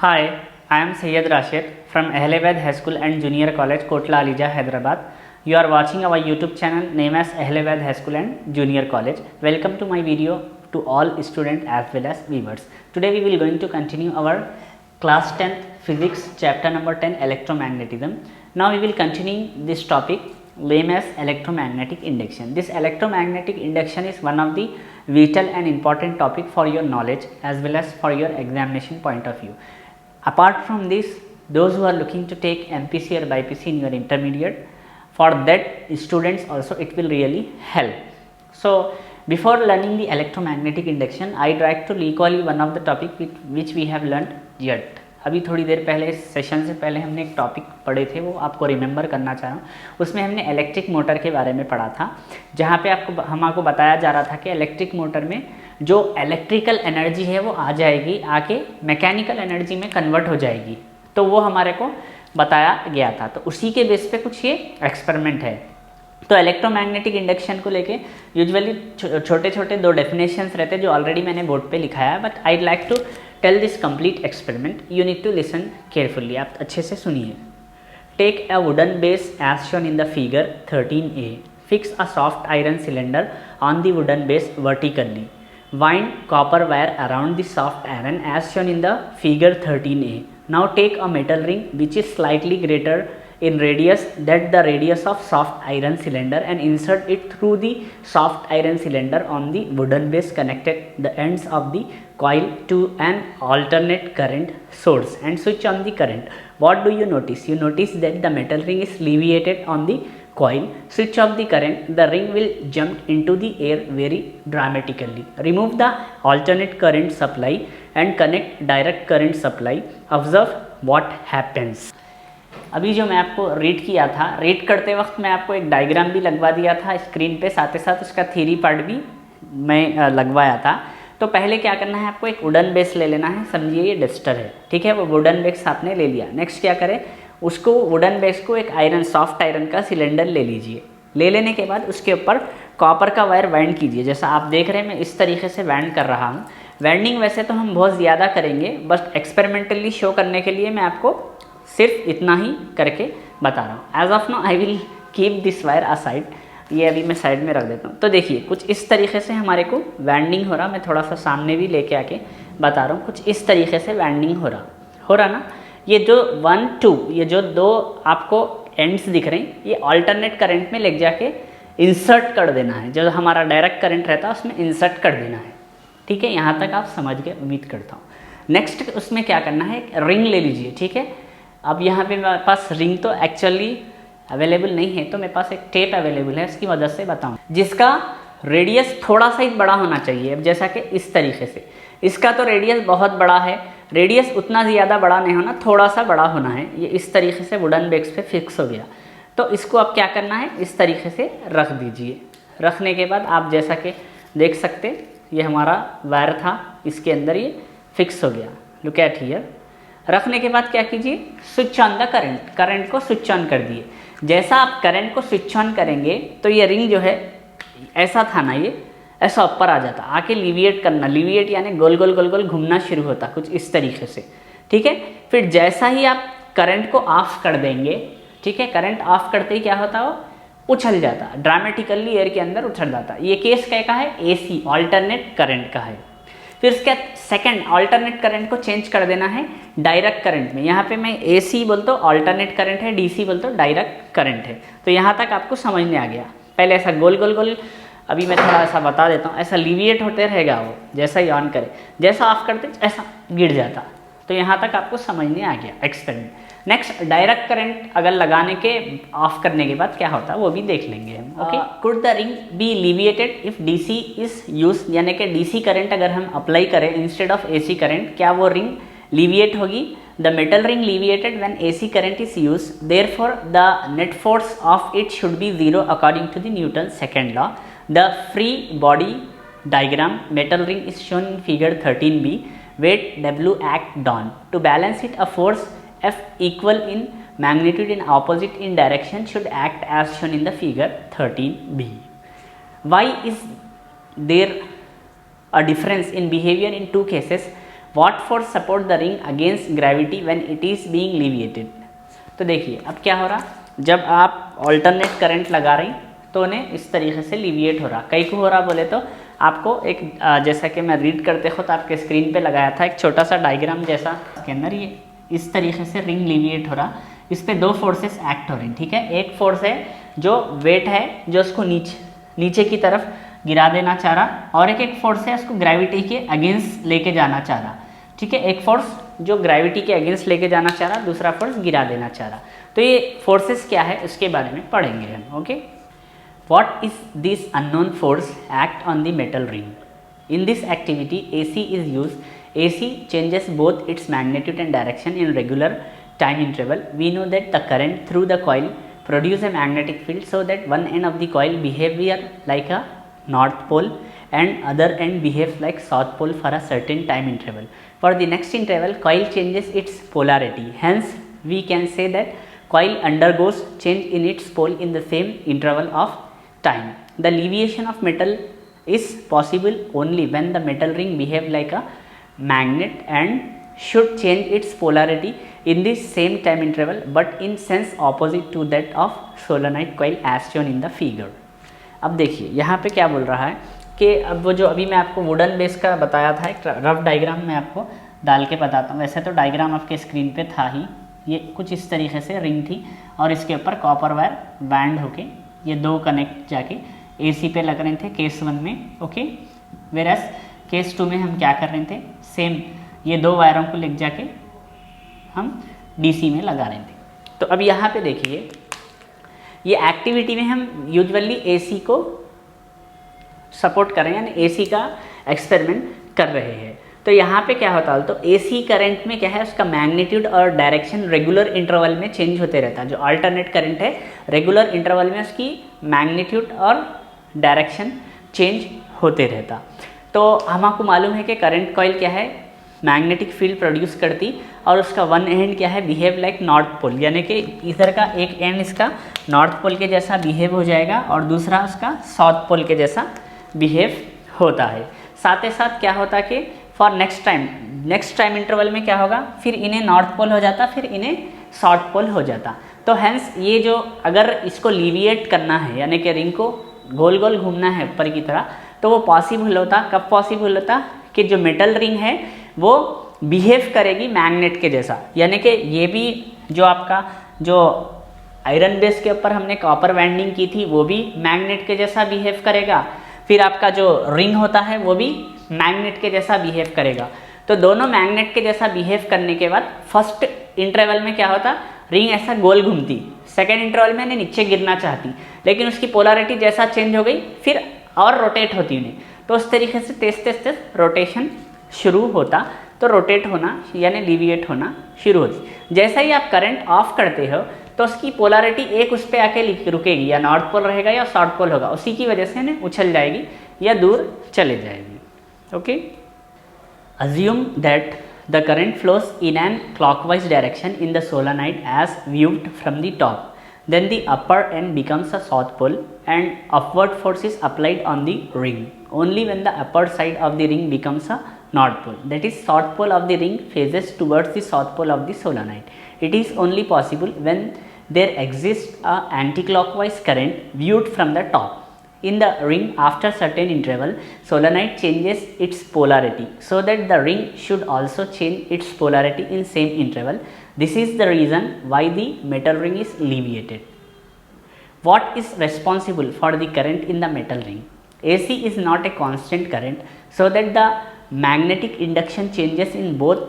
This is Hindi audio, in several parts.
Hi, I am Syed Rashid from Ahlabad High School and Junior College, Kotla Alija, Hyderabad. You are watching our YouTube channel named as Ahlabad High School and Junior College. Welcome to my video to all students as well as viewers. Today we will going to continue our class 10th physics chapter number 10 electromagnetism. Now we will continue this topic named as electromagnetic induction. This electromagnetic induction is one of the vital and important topic for your knowledge as well as for your examination point of view. Apart from this, those who are looking to take MPC or BPC in your intermediate, for that students also it will really help. So before learning the electromagnetic induction, I would like to recall you one of the topic which we have learned yet. अभी थोड़ी देर पहले इस सेशन से पहले हमने एक टॉपिक पढ़े थे, वो आपको रिमेंबर करना चाह रहा हूँ. उसमें हमने इलेक्ट्रिक मोटर के बारे में पढ़ा था, जहाँ पे हमको बताया जा रहा था कि इलेक्ट्रिक मोटर में जो इलेक्ट्रिकल एनर्जी है वो आ जाएगी, आके मैकेनिकल एनर्जी में कन्वर्ट हो जाएगी. तो वो हमारे को बताया गया था. तो उसी के बेस पे कुछ ये एक्सपेरिमेंट है. तो इलेक्ट्रोमैग्नेटिक इंडक्शन को लेके यूजुअली छोटे छोटे दो डेफिनेशंस रहते हैं जो ऑलरेडी मैंने बोर्ड पे लिखाया है, but I like to tell this complete experiment. You need to listen carefully. आप अच्छे से सुनिए. Take a wooden base as shown in the figure 13a. Fix a soft iron cylinder on the wooden base vertically. Wind copper wire around the soft iron as shown in the figure 13a. Now take a metal ring which is slightly greater in radius than the radius of soft iron cylinder and insert it through the soft iron cylinder on the wooden base. Connected the ends of the coil to an alternate current source and switch on the current. What do you notice? You notice that the metal ring is leviated on the coil. Switch off the current, the ring will jump into the air very dramatically. Remove the alternate current supply and connect direct current supply. Observe what happens. अभी जो मैं आपको रीड किया था, रीड करते वक्त मैं आपको एक डायग्राम भी लगवा दिया था स्क्रीन पे, साथ ही साथ उसका थ्योरी पार्ट भी मैं लगवाया था. तो पहले क्या करना है, आपको एक वुडन बेस ले लेना है. समझिए ये डस्टर है, ठीक है. वो वुडन बेस आपने ले लिया. नेक्स्ट क्या करें, उसको वुडन बेस को एक आयरन सॉफ्ट आयरन का सिलेंडर ले लीजिए. ले लेने के बाद उसके ऊपर कॉपर का वायर वाइंड कीजिए. जैसा आप देख रहे हैं मैं इस तरीके से वाइंड कर रहा हूँ. वाइंडिंग वैसे तो हम बहुत ज़्यादा करेंगे, बस एक्सपेरिमेंटली शो करने के लिए मैं आपको सिर्फ इतना ही करके बता रहा हूँ. As of now I will keep this wire aside. ये अभी मैं साइड में रख देता हूँ. तो देखिए कुछ इस तरीके से हमारे को वाइंडिंग हो रहा. मैं थोड़ा सा सामने भी लेके आके बता रहा हूँ. कुछ इस तरीके से वाइंडिंग हो रहा ना. ये जो 1, 2 ये जो दो आपको एंड्स दिख रहे हैं, ये अल्टरनेट करंट में ले जाके इंसर्ट कर देना है. जो हमारा डायरेक्ट करंट रहता है उसमें इंसर्ट कर देना है. ठीक है, यहाँ तक आप समझ गए उम्मीद करता हूँ. नेक्स्ट उसमें क्या करना है, एक रिंग ले लीजिए. ठीक है, अब यहाँ पे मेरे पास रिंग तो एक्चुअली अवेलेबल नहीं है, तो मेरे पास एक टेप अवेलेबल है. इसकी मदद से बताऊँ, जिसका रेडियस थोड़ा सा ही बड़ा होना चाहिए. अब जैसा कि इस तरीके से इसका तो रेडियस बहुत बड़ा है, रेडियस उतना ज़्यादा बड़ा नहीं होना, थोड़ा सा बड़ा होना है. ये इस तरीके से वुडन बेस पे फिक्स हो गया. तो इसको अब क्या करना है, इस तरीके से रख दीजिए. रखने के बाद आप जैसा कि देख सकते, ये हमारा वायर था, इसके अंदर ये फिक्स हो गया. Look at here. रखने के बाद क्या कीजिए, switch on the current. Current को स्विच ऑन कर दिए. जैसा आप करंट को स्विच ऑन करेंगे तो ये रिंग जो है ऐसा था ना, ये ऐसा ऊपर आ जाता, आके लिविएट करना. लिविएट यानी गोल गोल गोल गोल घूमना शुरू होता, कुछ इस तरीके से. ठीक है, फिर जैसा ही आप करंट को ऑफ कर देंगे, ठीक है, करंट ऑफ करते ही क्या होता, वो उछल जाता, ड्रामेटिकली एयर के अंदर उछल जाता. ये केस क्या का है, एसी अल्टरनेट करंट का है. फिर इसके सेकंड अल्टरनेट करंट को चेंज कर देना है डायरेक्ट करंट में. यहाँ पे मैं एसी बोलता हूँ अल्टरनेट करंट है, डीसी बोलता हूँ डायरेक्ट करंट है. तो यहाँ तक आपको समझ में आ गया. पहले ऐसा गोल गोल गोल, अभी मैं थोड़ा ऐसा बता देता हूँ, ऐसा लिविएट होते रहेगा. वो जैसा ही ऑन करे, जैसा ऑफ करते ऐसा गिर जाता. तो यहाँ तक आपको समझ में आ गया एक्सपेरिमेंट. नेक्स्ट, डायरेक्ट करंट अगर लगाने के ऑफ करने के बाद क्या होता है वो भी देख लेंगे हम. Okay, could the ring be leviated if DC is use, यानी कि डीसी करंट अगर हम अप्लाई करें इंस्टेड ऑफ एसी करंट, क्या वो रिंग लिविएट होगी. The metal ring leviated when AC current is use, therefore the net force of it should be 0 according to the Newton second law. The free body diagram metal ring is shown in figure 13b. Weight W act down. To balance it, a force F equal in magnitude in opposite in direction should act as shown in the figure 13b. Why is there a difference in behavior in two cases? What force support the ring against gravity when it is being leviated? तो देखिए अब क्या हो रहा, जब आप ऑल्टरनेट करंट लगा रही तो उन्हें इस तरीके से लिविएट हो रहा। कई को हो रहा बोले तो आपको एक जैसा कि मैं रीड करते खुद आपके स्क्रीन पे लगाया था एक छोटा सा डायग्राम जैसा, के अंदर ये इस तरीके से रिंग लिविएट हो रहा। इस पे दो फोर्सेस एक्ट हो रही, ठीक है। एक फोर्स है जो वेट है जो उसको नीचे की तरफ गिरा देना चाह रहा, और एक फोर्स है उसको ग्रेविटी के अगेंस्ट लेके जाना चाह रहा, ठीक है। एक फोर्स जो ग्रेविटी के अगेंस्ट लेके जाना चाह रहा, दूसरा फोर्स गिरा देना चाह रहा। तो ये फोर्सेस क्या है उसके बारे में पढ़ेंगे हम, okay. What is this unknown force act on the metal ring? In this activity AC is use. AC changes both its magnitude and direction in regular time interval. We know that the current through the coil produce a magnetic field so that one end of the coil behavior like a north pole and other end behaves like south pole for a certain time interval. For the next interval, coil changes its polarity. Hence, we can say that coil undergoes change in its pole in the same interval of time. The leviation of metal is possible only when the metal ring behave like a magnet and should change its polarity in the same time interval but in sense opposite to that of solenoid coil as shown in the figure. अब देखिए यहाँ पे क्या बोल रहा है कि अब वो जो अभी मैं आपको वुडन बेस का बताया था एक रफ डायग्राम मैं आपको डाल के बताता हूँ। वैसे तो डायग्राम आपके स्क्रीन पे था ही, ये कुछ इस तरीके से रिंग थी और इसके ऊपर कॉपर वायर बैंड होके ये दो कनेक्ट जाके AC पे लग रहे थे केस 1 में, ओके। वेरस केस 2 में हम क्या कर रहे थे, सेम ये दो वायरों को ले जाके हम DC में लगा रहे थे। तो अब यहाँ पे देखिए ये एक्टिविटी में हम यूजुअली AC को सपोर्ट कर रहे हैं, यानी AC का एक्सपेरिमेंट कर रहे हैं। तो यहाँ पे क्या होता है, तो AC करंट में क्या है उसका मैग्नीट्यूड और डायरेक्शन रेगुलर इंटरवल में चेंज होते रहता है। जो अल्टरनेट करंट है रेगुलर इंटरवल में उसकी मैग्नीट्यूड और डायरेक्शन चेंज होते रहता। तो हमको मालूम है कि करंट कॉइल क्या है, मैग्नेटिक फील्ड प्रोड्यूस करती और उसका वन एंड क्या है बिहेव लाइक नॉर्थ पोल, यानी कि इधर का एक एंड इसका नॉर्थ पोल के जैसा बिहेव हो जाएगा और दूसरा उसका साउथ पोल के जैसा बिहेव होता है। साथ ही साथ क्या होता कि फॉर नेक्स्ट टाइम इंटरवल में क्या होगा, फिर इन्हें नॉर्थ पोल हो जाता, फिर इन्हें साउथ पोल हो जाता। तो हैंस ये जो अगर इसको लिविएट करना है यानी कि रिंग को गोल गोल घूमना है ऊपर की तरह, तो वो पॉसिबल होता। कब पॉसिबल होता कि जो मेटल रिंग है वो बिहेव करेगी मैग्नेट के जैसा, यानी कि ये भी जो आपका जो आयरन बेस के ऊपर हमने कॉपर वाइंडिंग की थी वो भी मैग्नेट के जैसा बिहेव करेगा, फिर आपका जो रिंग होता है वो भी मैग्नेट के जैसा बिहेव करेगा। तो दोनों मैग्नेट के जैसा बिहेव करने के बाद फर्स्ट इंटरवल में क्या होता, रिंग ऐसा गोल घूमती, सेकेंड इंटरवल में नीचे गिरना चाहती, लेकिन उसकी पोलैरिटी जैसा चेंज हो गई फिर और रोटेट होती उन्हें। तो उस तरीके से तेज रोटेशन शुरू होता, तो रोटेट होना यानी लिविएट होना शुरू होती। जैसा ही आप करंट ऑफ करते हो तो उसकी पोलैरिटी एक उस पर आके रुकेगी, या नॉर्थ पोल रहेगा या साउथ पोल होगा, उसी की वजह से ना उछल जाएगी या दूर चले जाएगी, okay. Assume that the current flows in an clockwise direction in the solenoid as viewed from the top, then the upper end becomes a south pole and upward force is applied on the ring only when the upper side of the ring becomes a north pole, that is south pole of the ring faces towards the south pole of the solenoid. It is only possible when there exists a anti-clockwise current viewed from the top. In the ring after certain interval, solenoid changes its polarity so that the ring should also change its polarity in same interval. This is the reason why the metal ring is leviated. What is responsible for the current in the metal ring? AC is not a constant current, so that the magnetic induction changes in both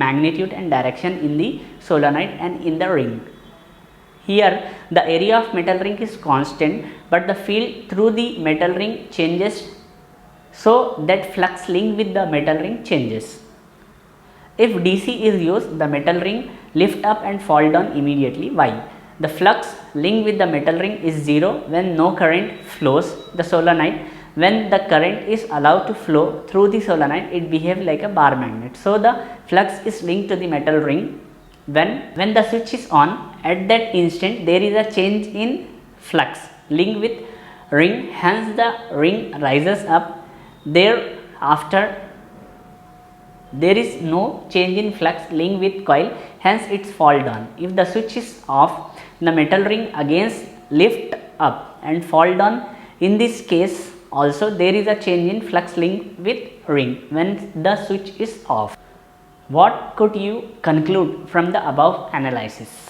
magnitude and direction in the solenoid and in the ring. Here the area of metal ring is constant, but the field through the metal ring changes so that flux linked with the metal ring changes. If DC is used, the metal ring lift up and fall down immediately. Why? The flux linked with the metal ring is zero when no current flows the solenoid. When the current is allowed to flow through the solenoid, it behaves like a bar magnet. So the flux is linked to the metal ring. When the switch is on, at that instant there is a change in flux linked with ring. Hence the ring rises up. Thereafter there is no change in flux link with coil, hence it's fall down. If the switch is off, the metal ring against lift up and fall down. In this case also there is a change in flux link with ring when the switch is off. What could you conclude from the above analysis?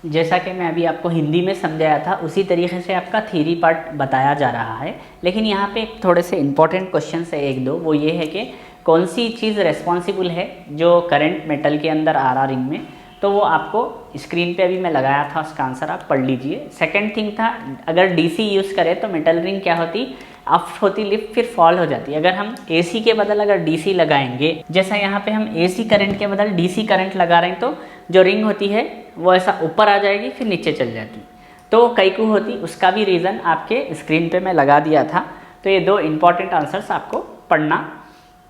जैसा कि मैं अभी आपको हिंदी में समझाया था उसी तरीके से आपका थ्योरी पार्ट बताया जा रहा है, लेकिन यहाँ पे थोड़े से इंपॉर्टेंट क्वेश्चन है एक दो। वो ये है कि कौन सी चीज़ रेस्पॉन्सिबल है जो करंट मेटल के अंदर आ रहा रिंग में, तो वो आपको स्क्रीन पे अभी मैं लगाया था, उसका आंसर आप पढ़ लीजिए। सेकंड थिंग था, अगर डीसी यूज़ करें तो मेटल रिंग क्या होती, अप होती लिफ्ट फिर फॉल हो जाती है। अगर हम एसी के बदल अगर डीसी लगाएंगे, जैसा यहाँ पे हम एसी करंट के बदल डीसी करंट लगा रहे हैं, तो जो रिंग होती है वो ऐसा ऊपर आ जाएगी फिर नीचे चल जाती, तो कैकू होती। उसका भी रीज़न आपके स्क्रीन पे मैं लगा दिया था। तो ये दो इंपॉर्टेंट आंसर्स आपको पढ़ना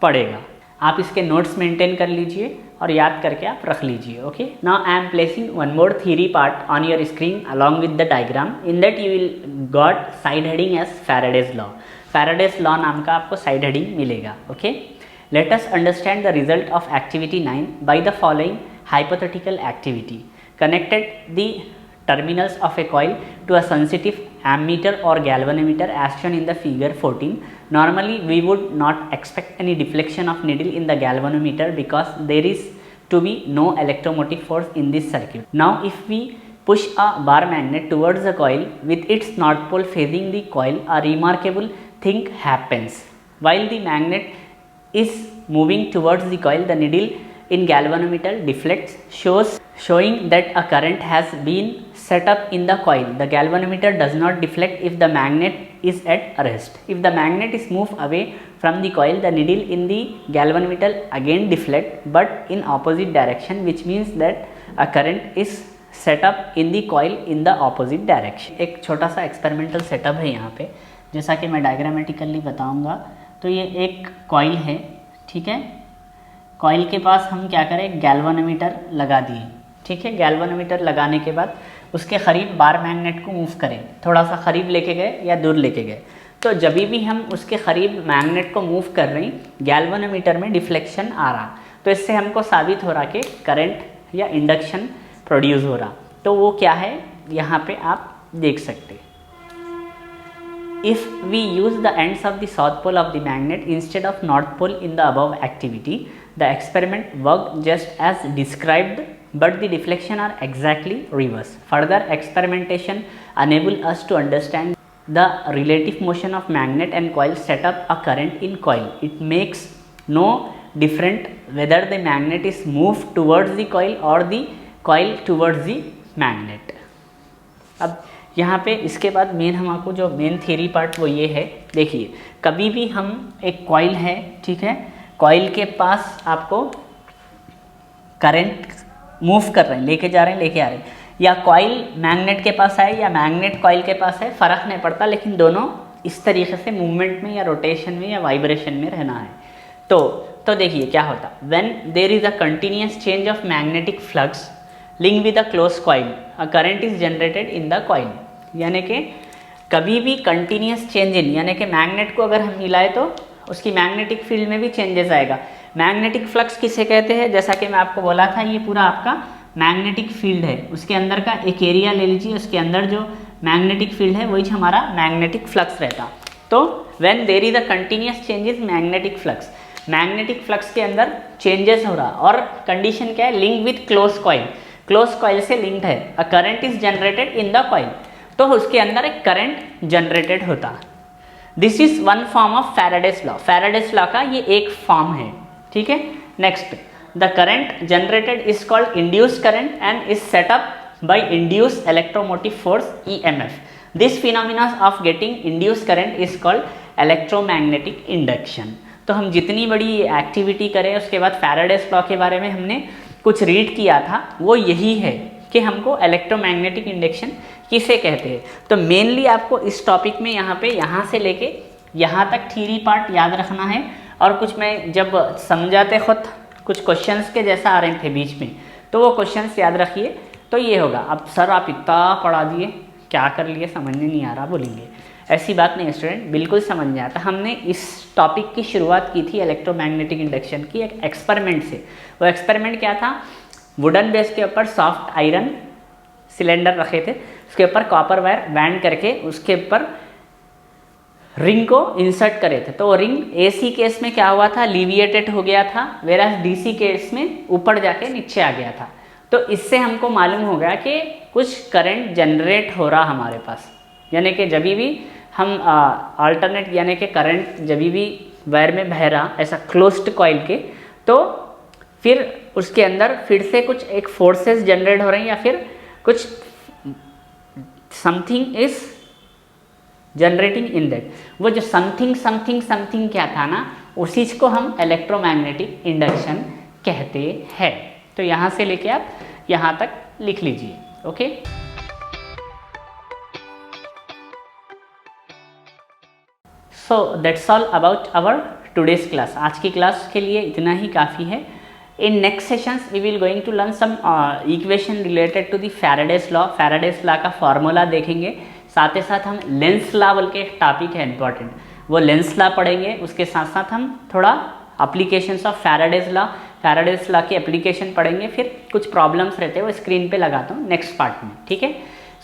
पड़ेगा। आप इसके नोट्स मेंटेन कर लीजिए और याद करके आप रख लीजिए। Okay, now I am placing one more theory part on your screen along with the diagram. In that you will got side heading as Faraday's law. Faraday's law नाम का आपको साइड हेडिंग मिलेगा। Okay, let us understand the result of activity 9 by the following hypothetical activity. Connected the terminals of a coil to a sensitive ammeter or galvanometer as shown in the figure 14. Normally we would not expect any deflection of needle in the galvanometer because there is to be no electromotive force in this circuit. Now if we push a bar magnet towards the coil with its north pole facing the coil, a remarkable thing happens. While the magnet is moving towards the coil, the needle in galvanometer deflects, showing that a current has been set up in the coil. The galvanometer does not deflect if the magnet is at rest. If the magnet is moved away from the coil, the needle in the galvanometer again deflect, but in opposite direction, which means that a current is set up in the coil in the opposite direction. एक छोटा सा एक्सपेरिमेंटल सेटअप है यहाँ पे, जैसा कि मैं डायग्रामेटिकली बताऊँगा। तो ये एक कॉइल है, ठीक है। कॉइल के पास हम क्या करें, गैल्वानोमीटर लगा दिए, ठीक है। गैल्वानोमीटर लगाने के बाद उसके करीब बार मैग्नेट को मूव करें, थोड़ा सा करीब लेके गए या दूर लेके गए, तो जब भी हम उसके करीब मैग्नेट को मूव कर रहे हैं गैल्वानोमीटर में डिफ्लेक्शन आ रहा, तो इससे हमको साबित हो रहा कि करंट या इंडक्शन प्रोड्यूस हो रहा। तो वो क्या है यहाँ पे आप देख सकते हैं। If we use the ends of the south pole of the magnet instead of north pole in the above activity, the experiment worked just as described, but the deflection are exactly reverse. Further experimentation enable us to understand the relative motion of magnet and coil set up a current in coil. It makes no difference whether the magnet is moved towards the coil or the coil towards the magnet. अब यहाँ पे इसके बाद मेन हमको जो मेन थ्योरी पार्ट वो ये है, देखिए कभी भी हम एक कॉइल है, ठीक है, कॉइल के पास आपको करंट मूव कर रहे हैं, लेके जा रहे हैं, लेके आ रहे हैं, या कॉइल मैग्नेट के पास है या मैग्नेट कॉइल के पास है, फ़र्क नहीं पड़ता, लेकिन दोनों इस तरीके से मूवमेंट में या रोटेशन में या वाइब्रेशन में रहना है। तो देखिए क्या होता, when there is a continuous change of magnetic flux link with a close coil, a current is generated in the coil. यानी कि कभी भी कंटिन्यूस चेंज इन, यानी कि मैग्नेट को अगर हम हिलाए तो उसकी मैग्नेटिक फील्ड में भी चेंजेस आएगा। मैग्नेटिक फ्लक्स किसे कहते हैं, जैसा कि मैं आपको बोला था, ये पूरा आपका मैग्नेटिक फील्ड है, उसके अंदर का एक एरिया ले लीजिए, उसके अंदर जो मैग्नेटिक फील्ड है वही हमारा मैग्नेटिक फ्लक्स रहता। तो when there is a continuous changes magnetic flux, magnetic flux के अंदर चेंजेस हो रहा, और कंडीशन क्या है, link with close coil, close coil से लिंक्ड है, a current is generated in the coil, तो उसके अंदर एक करंट जनरेटेड होता। This is one form of Faraday's law, Faraday's law का ये एक फॉर्म है, ठीक है। Next, the current generated is called induce current and is set up by induce electromotive force EMF. This phenomena of getting induce current is called electromagnetic induction. तो हम जितनी बड़ी एक्टिविटी करें उसके बाद फैराडेज लॉ के बारे में हमने कुछ रीड किया था, वो यही है कि हमको इलेक्ट्रोमैग्नेटिक इंडक्शन किसे कहते हैं। तो मेनली आपको इस टॉपिक में यहाँ से लेके यहाँ तक थ्योरी पार्ट याद रखना है, और कुछ मैं जब समझाते खुद कुछ क्वेश्चंस के जैसा आ रहे थे बीच में, तो वो क्वेश्चंस याद रखिए। तो ये होगा, अब सर आप इतना पढ़ा दिए, क्या कर लिए, समझ में नहीं आ रहा बोलेंगे, ऐसी बात नहीं स्टूडेंट, बिल्कुल समझ में आता। हमने इस टॉपिक की शुरुआत की थी इलेक्ट्रोमैग्नेटिक इंडक्शन की एक एक्सपेरिमेंट से। वो एक्सपेरिमेंट क्या था, वुडन बेस के ऊपर सॉफ्ट आयरन सिलेंडर रखे थे, उसके ऊपर कॉपर वायर बैंड करके उसके ऊपर रिंग को इंसर्ट करे थे। तो वो रिंग एसी केस में क्या हुआ था, लिविएटेड हो गया था, वेराज डीसी केस में ऊपर जाके नीचे आ गया था। तो इससे हमको मालूम हो गया कि कुछ करंट जनरेट हो रहा हमारे पास, यानी कि जब भी हम अल्टरनेट यानी कि करंट जब भी वायर में बह रहा ऐसा क्लोज्ड कॉइल के, तो फिर उसके अंदर फिर से कुछ एक फोर्सेस जनरेट हो रहे हैं या फिर कुछ something is generating in that. वो जो समथिंग क्या था ना, उसी को हम इलेक्ट्रोमैग्नेटिक इंडक्शन कहते हैं। तो यहाँ से लेके आप यहाँ तक लिख लीजिए। Okay, so that's all about our today's class. आज की क्लास के लिए इतना ही काफ़ी है। In next sessions we will going to learn some equation related to the Faraday's law. Faraday's law का फॉर्मूला देखेंगे, साथ ही साथ हम लेंस लॉ बोल के एक टॉपिक है इंपॉर्टेंट, वो लेंस लॉ पढ़ेंगे। उसके साथ साथ हम थोड़ा अप्लीकेशंस ऑफ फैराडेज लॉ की एप्लीकेशन पढ़ेंगे। फिर कुछ प्रॉब्लम्स रहते हैं वो स्क्रीन पे लगाता हूँ नेक्स्ट पार्ट में, ठीक है।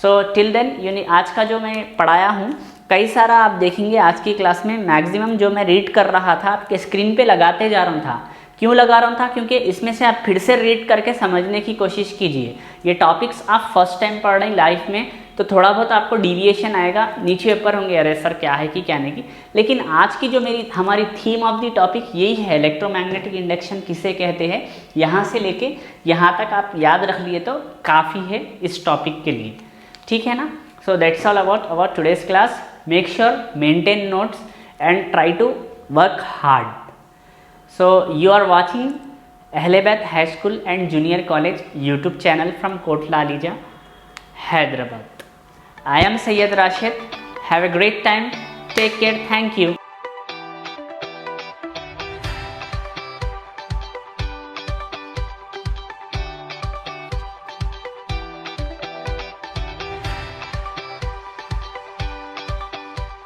सो टिल देन आज का जो मैं पढ़ाया हूँ कई सारा आप देखेंगे आज की क्लास में मैक्सिमम जो मैं रीड कर रहा था आपके स्क्रीन पे लगाते जा रहा था। क्यों लगा रहा था, क्योंकि इसमें से आप फिर से रीड करके समझने की कोशिश कीजिए। ये टॉपिक्स आप फर्स्ट टाइम पढ़ रहे हैं लाइफ में, तो थोड़ा बहुत आपको डिविएशन आएगा, नीचे ऊपर होंगे, अरे सर क्या है कि क्या नहीं की। लेकिन आज की जो हमारी थीम ऑफ द टॉपिक यही है, इलेक्ट्रोमैग्नेटिक इंडक्शन किसे कहते हैं। यहाँ से लेके यहाँ तक आप याद रख लिए तो काफ़ी है इस टॉपिक के लिए, ठीक है ना। So that's all about today's class. Make sure maintain notes and try to work hard. So you are watching Ahlebaid High School and Junior College YouTube channel from Kotla Alija, Hyderabad. I am Sayyid Rashid. Have a great time. Take care. Thank you.